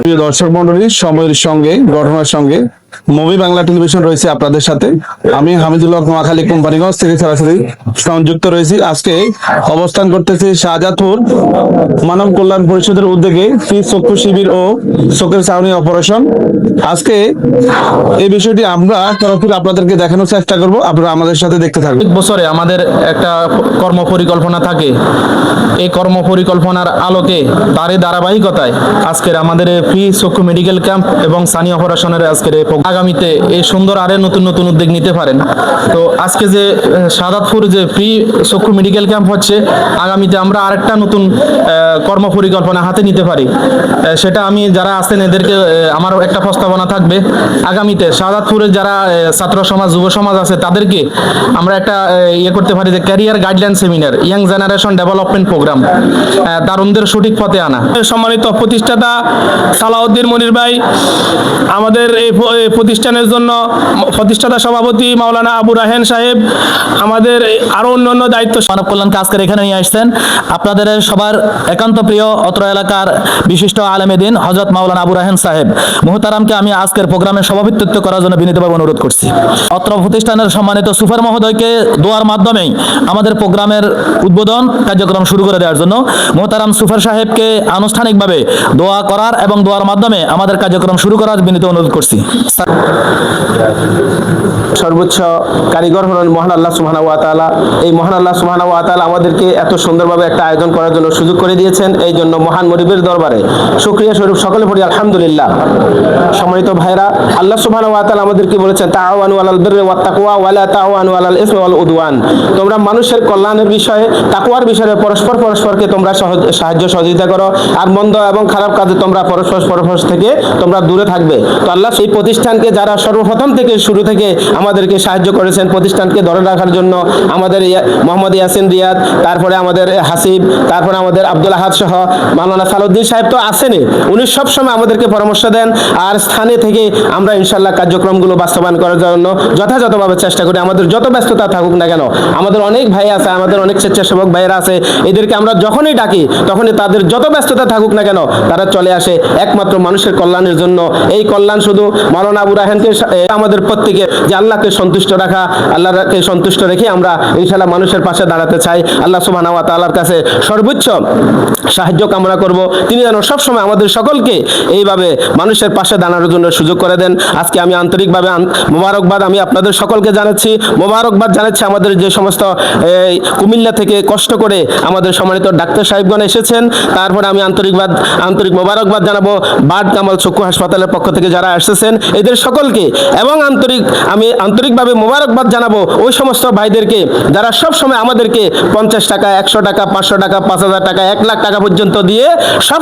প্রিয় দর্শক মন্ডলী, সময়ের সঙ্গে ঘটনার সঙ্গে মুভি বাংলা টেলিভিশন রয়েছে আপনাদের সাথে। আমি হামিদুল্লাহ নোয়াখালী কোম্পানিগঞ্জ থেকে সরাসরি সংযুক্ত রয়েছি। আজকে অবস্থান করতেছি শাহজাদপুর মানব কল্যাণ পরিষদের উদ্যোগে ফ্রি চক্ষু শিবির ও চোখের ছাউনি অপারেশন। আজকে এই বিষয়টি আমরা সরাসরি আপনাদেরকে দেখানোর চেষ্টা করব, আপনারা আমাদের সাথে দেখতে থাকবেন। বছরে আমাদের একটা কর্ম পরিকল্পনা থাকে, এই কর্ম পরিকল্পনার আলোকে তারই ধারাবাহিকতায় আজকের আমাদের ফ্রি চক্ষু মেডিকেল ক্যাম্প এবং সানি অপারেশনের আজকের আগামীতে এই সুন্দর আরে নতুন নতুন উদ্যোগ নিতে পারেন। তো আজকে যে শাহজাদপুর যে ফ্রি চক্ষু মেডিকেল ক্যাম্প হচ্ছে, আগামীতে আমরা আরেকটা নতুন কর্ম পরিকল্পনা হাতে নিতে পারি। সেটা আমি যারা আছেন এদেরকে আমার একটা প্রস্তাবনা থাকবে, আগামীতে শাহজাদপুরের যারা ছাত্র সমাজ যুব সমাজ আছে তাদেরকে আমরা একটা করতে পারি যে career guideline seminar, young generation development program, তারুণদের সঠিক পথে আনা। সম্মানিত প্রতিষ্ঠাতা সালাউদ্দিন মনির ভাই, আমাদের এই প্রতিষ্ঠানের জন্য প্রতিষ্ঠাতা সভাপতি মাওলানা আবু রাহেন সাহেব, আমাদের আরো অন্যান্য দায়িত্ব মানব কল্যাণকে আজকের এখানে নিয়ে আসছেন। আপনাদের সবার একান্ত প্রিয় অত্র এলাকার বিশিষ্ট আলেমে দ্বীন হযরত মাওলানা আবু রাহেন সাহেব মুহতারামকে আমি আজকের প্রোগ্রামে সভাপতিত্ব করার জন্য বিনীতভাবে অনুরোধ করছি। অত্র প্রতিষ্ঠানের সম্মানিত সুফার মহোদয়কে দোয়ার মাধ্যমেই আমাদের প্রোগ্রামের উদ্বোধন কার্যক্রম শুরু করে দেওয়ার জন্য মুহতারাম সুফার সাহেবকে আনুষ্ঠানিকভাবে দোয়া করার এবং দোয়ার মাধ্যমে আমাদের কার্যক্রম শুরু করার বিনীত অনুরোধ করছি। সর্বোচ্চ কারিগর হলেন মহান আল্লাহ সুবহানাহু ওয়া তাআলা। এই মহান আল্লাহ সুবহানাহু ওয়া তাআলা আমাদেরকে এত সুন্দরভাবে একটা আয়োজন করার জন্য সুযোগ করে দিয়েছেন। এই জন্য মহান মুরিবের দরবারে শুকরিয়া স্বরূপ সকলে পড়ি আলহামদুলিল্লাহ। সম্মানিত ভাইরা, আল্লাহ সুবহানাহু ওয়া তাআলা আমাদেরকে বলেছেন তাআওয়ানু আলাল বিররি ওয়াত তাকওয়া ওয়া লা তাআওয়ানু আলাল ইসমি ওয়াল উদওয়ান। তোমরা মানুষের কল্যাণের বিষয়ে, তাকওয়ার বিষয়ে পরস্পরকে তোমরা সাহায্য সহযোগিতা করো, আর মন্দ এবং খারাপ কাজে তোমরা পরস্পর থেকে তোমরা দূরে থাকবে। তো আল্লাহ সেই প্রতিষ্ঠানকে যারা সর্বপ্রথম থেকে শুরু থেকে আমাদেরকে সাহায্য করেছেন প্রতিষ্ঠানকে ধরে রাখার জন্য, আমাদের মোহাম্মদ ইয়াসিন রিয়াদ, তারপরে আমাদের হাসিব, তারপরে আমাদের আব্দুল আহাদ সহ মাওলানা সালাউদ্দিন সাহেব তো আছেনই। উনি সবসময় আমাদেরকে পরামর্শ দেন, আর স্থানে থেকে আমরা ইনশাল্লাহ কার্যক্রমগুলো বাস্তবায়ন করার জন্য যথাযথভাবে চেষ্টা করি। আমাদের যত ব্যস্ততা থাকুক না কেন, আমাদের অনেক ভাই আছে, আমাদের অনেক স্বেচ্ছাসেবক ভাইয়েরা আছে, এদেরকে আমরা যখনই ডাকি তখনই তাদের যত ব্যস্ততা থাকুক না কেন তারা চলে আসে একমাত্র মানুষের কল্যাণের জন্য। এই কল্যাণ শুধু মাওলানা আবু রাহেনকে, আমাদের প্রত্যেকে যে আল্লাহকে সন্তুষ্ট রাখা, আল্লাহকে সন্তুষ্ট রেখে আমরা ইনশাআল্লাহ মানুষের পাশে দাঁড়াতে চাই। আল্লাহ সুবহানাহু ওয়া তাআলার কাছে সর্বোচ্চ সাহায্য কামনা করব, তিনি যেন সবসময় আমাদের সকলকে এইভাবে মানুষের পাশে দাঁড়ানোর জন্য সুযোগ করে দেন। আজকে আমি আন্তরিকভাবে মোবারকবাদ আমি আপনাদের সকলকে জানাচ্ছি, মোবারকবাদ জানাচ্ছি আমাদের যে সমস্ত কুমিল্লা থেকে কষ্ট করে আমাদের সম্মানিত ডাক্তার সাহেবগণ এসেছেন। তারপরে আমি আন্তরিক মোবারকবাদ জানাবো বার্ড কামাল চক্ষু হাসপাতালের পক্ষ থেকে যারা এসেছেন এদের সকলকে, এবং আমি আন্তরিকভাবে মোবারকবাদ জানাবো ওই সমস্ত ভাইদেরকে যারা সব সময় আমাদেরকে 50 টাকা, 100 টাকা, 500 টাকা, 5000 টাকা, 1 লাখ টাকা পর্যন্ত দিয়ে সব